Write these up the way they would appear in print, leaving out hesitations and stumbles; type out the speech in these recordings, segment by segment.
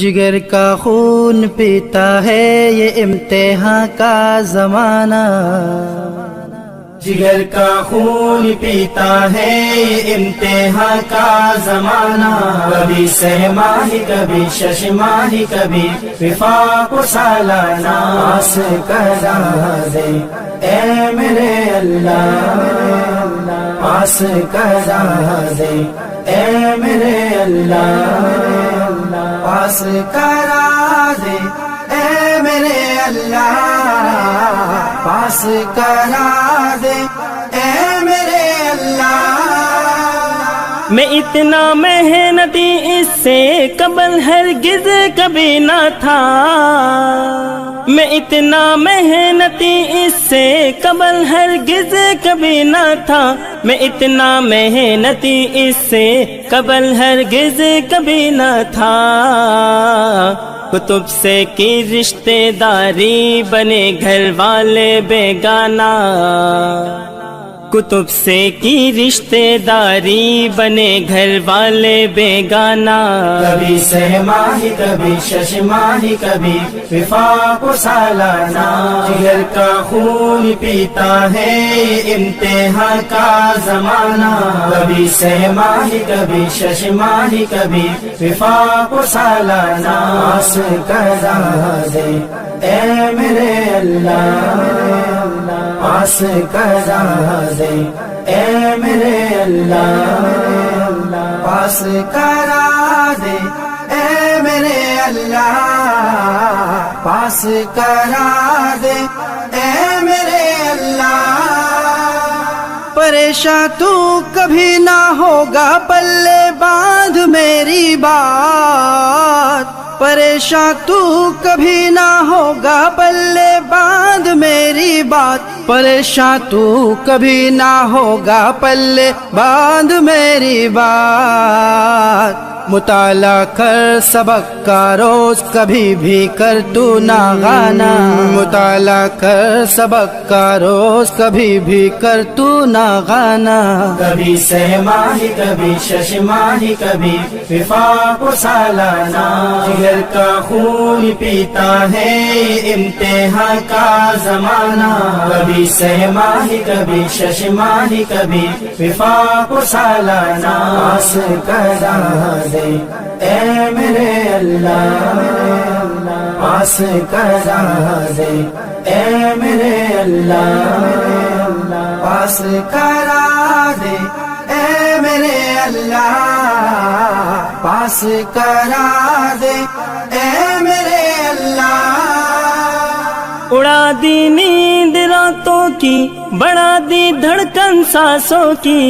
جگر کا خون پیتا ہے یہ امتحان کا زمانہ، جگر کا خون پیتا ہے یہ امتحان کا زمانہ، کبھی سہ ماہی کبھی شش ماہی کبھی وفاق و سالانہ، پاس کرا دے اے میرے اللہ، پاس کرا دے اے میرے اللہ، پاس کرا دے اے میرے اللہ، پاس کرا دے اے میرے اللہ۔ میں اتنا محنتی اس سے قبل ہرگز کبھی نہ تھا، میں اتنا محنتی اس سے قبل ہرگز کبھی نہ تھا، میں اتنا محنتی اس سے قبل ہرگز کبھی نہ تھا، کتب سے کی رشتے داری بنے گھر والے بیگانہ، کتب سے کی رشتے داری بنے گھر والے بیگانہ، کبھی سہ ماہی کبھی شش ماہی کبھی وفاق و سالانہ، جگر کا خون پیتا ہے امتحان کا زمانہ، کبھی سہ ماہی کبھی شش ماہی کبھی وفاق و سالانہ، پاس کرا دے اے میرے اللہ، پاس کرا دے اے میرے اللہ، پاس کرا دے اے میرے اللہ، پاس کرا دے اے میرے اللہ۔ پریشان تو کبھی نہ ہوگا پلے باندھ میری بات، پریشان تو کبھی نہ ہوگا پلے باندھ میری بات، پریشان تو کبھی نہ ہوگا پلے باندھ میری بات، مطالعہ کر سبق کا روز کبھی بھی کر تو نہ غانا، مطالعہ کر سبق کا روز کبھی بھی کر تو نہ غانا، کبھی سہ ماہی کبھی شش ماہی کبھی وفاق و سالانہ، جگر کا خون پیتا ہے امتحان کا زمانہ، کبھی سہ ماہی کبھی شش ماہی کبھی وفاق و سالانہ، پاس کرا دے اے میرے اللہ، پاس کرا دے اے میرے اللہ، پاس کرا دے اے میرے اللہ، پاس کرا دے اے میرے اللہ۔ اڑا دی نیند راتوں کی، بڑھا دی دھڑکن سانسوں کی،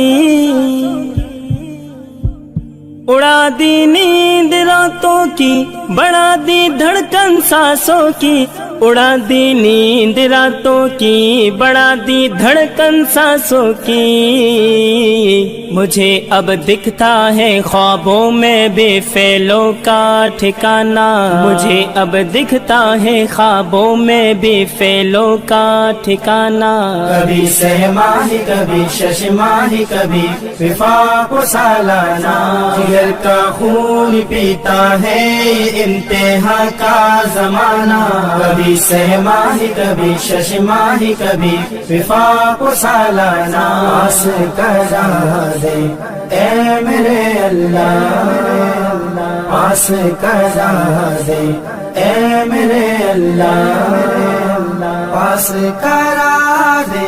اڑا دی نیند راتوں کی، بڑھا دی دھڑکن سانسوں کی، اڑا دی نیند راتوں کی، بڑھا دی دھڑکن سانسوں کی، مجھے اب دکھتا ہے خوابوں میں بے فعلوں کا ٹھکانہ، مجھے اب دکھتا ہے خوابوں میں بے فعلوں کا ٹھکانہ، کبھی سہ ماہی کبھی شش ماہی کبھی وفاق و سالانہ، جگر کا خون پیتا ہے امتحان کا زمانہ، کبھی سہ ماہی کبھی شش ماہی کبھی وفاق و سالانہ، پاس کرا دے اے میرے اللہ، پاس کرا دے اے میرے اللہ، پاس کرا دے